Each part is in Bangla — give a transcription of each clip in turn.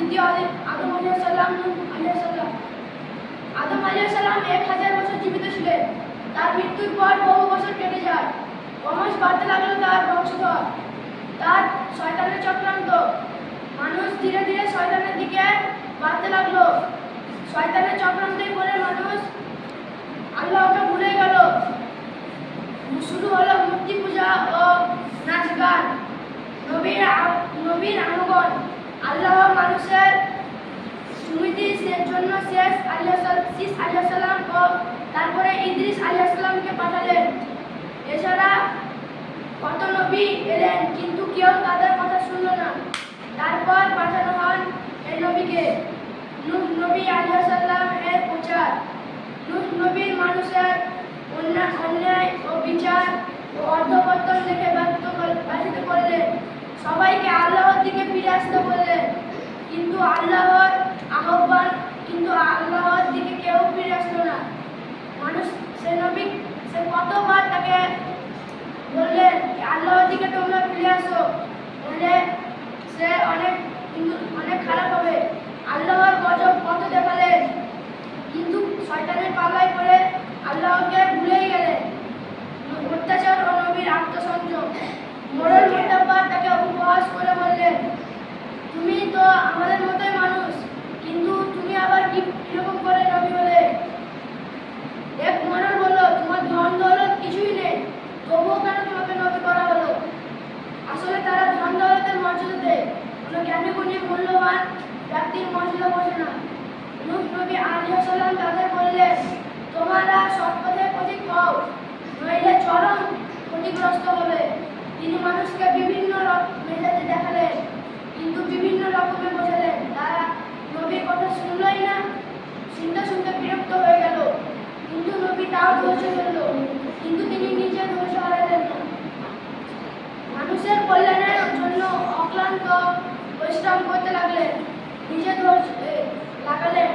দ্বিতীয় আদম আলাইহিস সালাম, নূহ আলাইহিস সালাম। আদম আলাইহিস সালাম 1000 বছর জীবিত ছিলেন। তার মৃত্যুর পর বহু বছর কেটে যায়। ক্রমশ বাড়তে লাগলো তার বংশধর, তার শয়তানের চক্রান্ত। মানুষ ধীরে ধীরে শয়তানের দিকে বাড়তে লাগলো। শয়তানের চক্রান্তে পড়ে মানুষ আল্লাহকে ভুলে গেল। শুরু হলো মূর্তি পূজা ও নাচ গান। নবীর আনুগণ আল্লাহ মানুষের সুমৃতির জন্য শেষ আলাইহিস সালাম ও তারপরে ইদ্রিস আলাইহিস সালামকে পাঠালেন। এছাড়া কত নবী এলেন, কিন্তু কেউ তাদের কথা শুনল না। তারপর পাঠানো হন এই নবীকে, নূহ নবী আলাইহিস সালাম এর প্রচার। নূহ নবীর মানুষের অন্যায় ও বিচার ও অধঃপতন দেখে ব্যথিত করলেন। সবাইকে আল্লাহর দিকে ফিরে আসতে বললেন, কিন্তু আল্লাহর দিকে কেউ ফিরে আসলো না। মানুষ সে কতবার তাকে বললেন আল্লাহর দিকে তোমরা ফিরে আসো, বলে সে অনেক খারাপ হবে। আল্লাহর গজব কত দেখালেন, কিন্তু শয়তানের পাল্লায় পড়ে আল্লাহকে ভুলেই গেলেন। অত্যাচার ও নবীর আত্মসংযম। মোড়ল মোতাব্বার তাকে উপহাস করে বললেন, তুমি তো আমাদের মতোই মানুষ, কিন্তু তুমি আবার কিরকম করে নবী হলে? এক মোড়ল বলল, তোমার ধন দৌলত কিছুই নেই, তবুও কেন তোমাকে নবী করা হলো? আসলে তারা ধন দৌলতের মর্যাদা দেয়, কোনো জ্ঞানী গুণী মূল্যবান ব্যক্তির মর্যাদা বোঝে না। নূহ নবী আলাইহিস সালাম তাদের বললেন, তোমরা সৎপথে পথিক হও, নইলে চরম ক্ষতিগ্রস্ত হবে। তিনি মানুষকে বিভিন্ন মেজাজে দেখালেন, কিন্তু বিভিন্ন রকমে বোঝালেন। তারা নবীর কথা শুনলই না, শুনতে বিরক্ত হয়ে গেল। কিন্তু নবী তাও ধৈর্য ধরল, কিন্তু তিনি নিজে ধৈর্য হারালেন না। মানুষের কল্যাণের জন্য অক্লান্ত পরিশ্রম করতে লাগলেন, নিজে ধৈর্য লাগালেন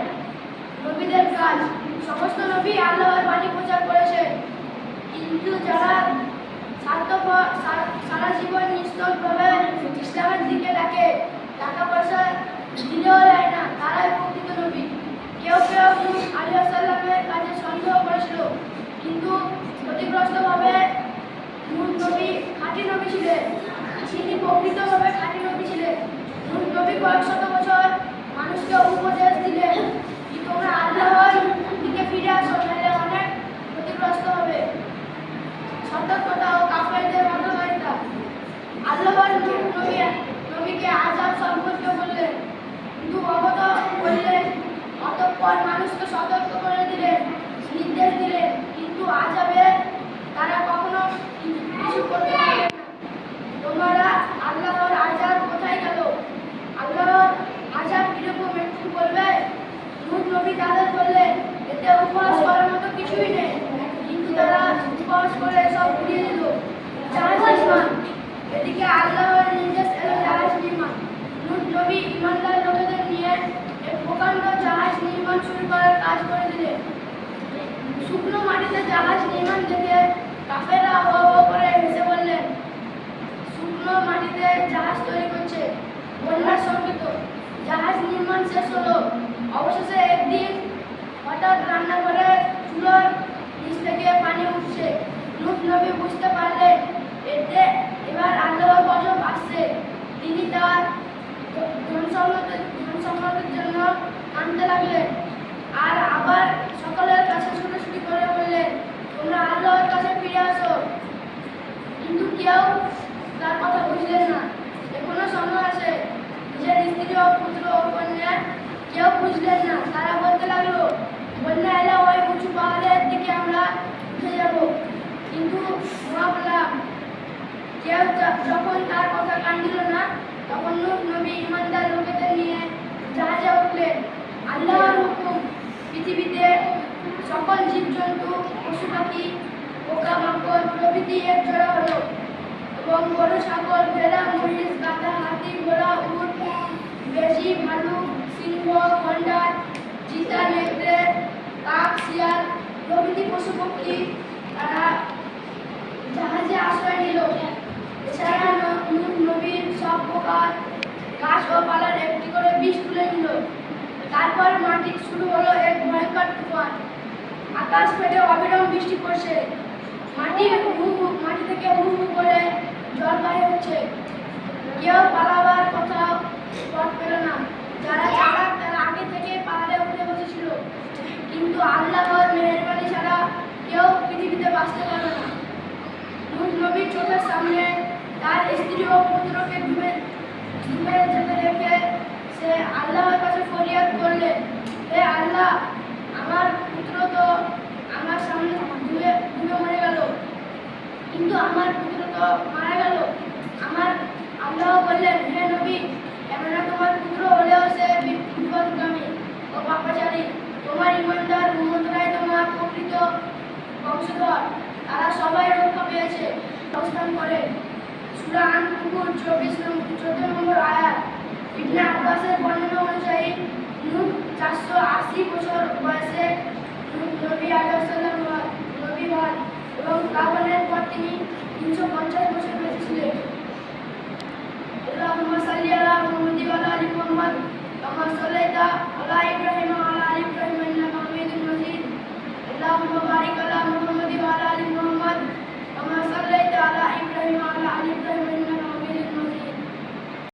নবীদের কাজ। সমস্ত নবী আল্লাহর বাণী প্রচার করেছেন, কিন্তু যারা স্বার্থপর সারা জীবন নিষ্ঠুরভাবে ইসলামের দিকে ডাকে, টাকা পয়সা দিলেও দেয় না, তারাই প্রকৃত নবী। কেউ নূহ আলাইহিস সালামের কাজে সন্দেহ করেছিল, কিন্তু ক্ষতিগ্রস্তভাবে নূহ নবী খাঁটি নবী ছিলেন। তিনি প্রকৃতভাবে খাঁটি নবী ছিলেন। নূহ নবী কয়েক শত বছর মানুষকে উপদেশ দিলেন, কি তোমরা আল্লাহর দিকে ফিরে আসো, নাহলে অনেক ক্ষতিগ্রস্ত হবে। সতর্কতা ও কাফেরদের হতবারিতা। আল্লাহর নবীকে আযাব সম্পর্কে বললেন, কিন্তু অবগত করলেন। অতঃপর মানুষকে সতর্ক করে দিলেন, নির্দেশ দিলেন, কিন্তু আযাবে তারা কখনো কিছু করতে পারলেন না। তোমরা আল্লাহর আযাব কোথায় গেল? আল্লাহর আযাব কিরকম একটু বলবে? নূহ নবী তাদের বললেন, এতে উপহাস করার মতো কিছুই নেই, কিন্তু তারা উপহাস করে সব উড়িয়ে দিল। জাহাজ নির্মাণ। এদিকে আল্লাহর নির্দেশ এলো জাহাজ নির্মাণ। নূহ নবী ইমানদার লোকেদের নিয়ে এক প্রকাণ্ড জাহাজ নির্মাণ শুরু করার কাজ করে দিলেন। শুকনো মাটিতে জাহাজ নির্মাণ দেখে কাফেররা হো হো করে হেসে বললেন, শুকনো মাটিতে জাহাজ তৈরি করছে, বন্যার সংকেত। জাহাজ নির্মাণ শেষ হলো। অবশেষে একদিন হঠাৎ রান্নাঘরে চুলোর নিচ থেকে পানি উঠছে। নূহ নবী বুঝতে পারলেন এবার আল্লাহর গজব আসছে। তিনি তার ধন সম্পদের জন্য কাঁদতে লাগলেন, আর আবার সকলের কাছে ছুটোছুটি করে বললেন, তোমরা আল্লাহর কাছে ফিরে আসো। কিন্তু কেউ তার কথা বুঝলেন না। এখনো সময় আছে। নিজের স্ত্রী ও পুত্র ও কন্যা কেউ বুঝলেন না। তারা বলতে লাগলো, বন্যা এলে ওই উঁচু পাহাড়ের দিকে আমরা উঠে যাব। কিন্তু কেউ যখন তার কথা কান দিল না, তখন নূহ নবী ইমানদার লোকেদের নিয়ে জাহাজে উঠলেন। আল্লাহর হুকুম, পৃথিবীতে সকল জীবজন্তু, পশু পাখি, পোকামাকড় প্রভৃতি এক জোড়া হলো, এবং গরু, ছাগল, ভেড়া, মহিষ, গাধা, হাতি, ঘোড়া, উট, বেশি, ভালুক, সিংহ, গন্ডার, চিতা, নেকড়ে, কাক, শিয়াল প্রভৃতি পশু পক্ষী তারা জাহাজে আশ্রয় নিল। এছাড়া নূহ নবীর সব প্রকার গাছ ও পালার একটি করে বিষ তুলে নিল। তারপর মাটি শুরু হলো এক ভয়ঙ্কর তুফান। আকাশ ফেটে অবিরাম বৃষ্টি পড়ছে। মাটি থেকে হু হু করে জল বাইরে হচ্ছে। কেউ পালাবার কোথাও পথ পেল না। যারা চালাক তারা আগে থেকে পাহাড়ে উঠে বসেছিল, কিন্তু আল্লাহর মেহেরবানি ছাড়া কেউ পৃথিবীতে বাঁচতে পারবে না। নূহ নবীর চোখের সামনে তার স্ত্রী ও পুত্রকে ডুবে যেতে দেখে সে আল্লাহর কাছে ফরিয়াদ করলেন, হে আল্লাহ, আমার পুত্র তো আমার সামনে ডুবে মরে গেল, কিন্তু আমার পুত্র তো মারা গেল। আমার আল্লাহ বললেন, হে নবী, কেননা তোমার পুত্র হলেও সে বিপদগামী ও পাপাচারী। তোমার ইমানদার উম্মতরাই তোমার প্রকৃত বংশধর, তারা সবাই রক্ষা পেয়েছে। অবস্থান করে সূরা আন-কাবুত 14 নম্বর আয়াত। ইবনে আব্বাসের বর্ণনা অনুযায়ী নূহ 480 বছর বয়সে নবী আলাইহিস সালাম নবী হন এবং কাফনের পর তিনি 350 বছর বেঁচে ছিলেন। আল্লাহুম্মা সাল্লি আলা মুহাম্মাদি ওয়া আলা আলি মুহাম্মাদ কামা সাল্লাইতা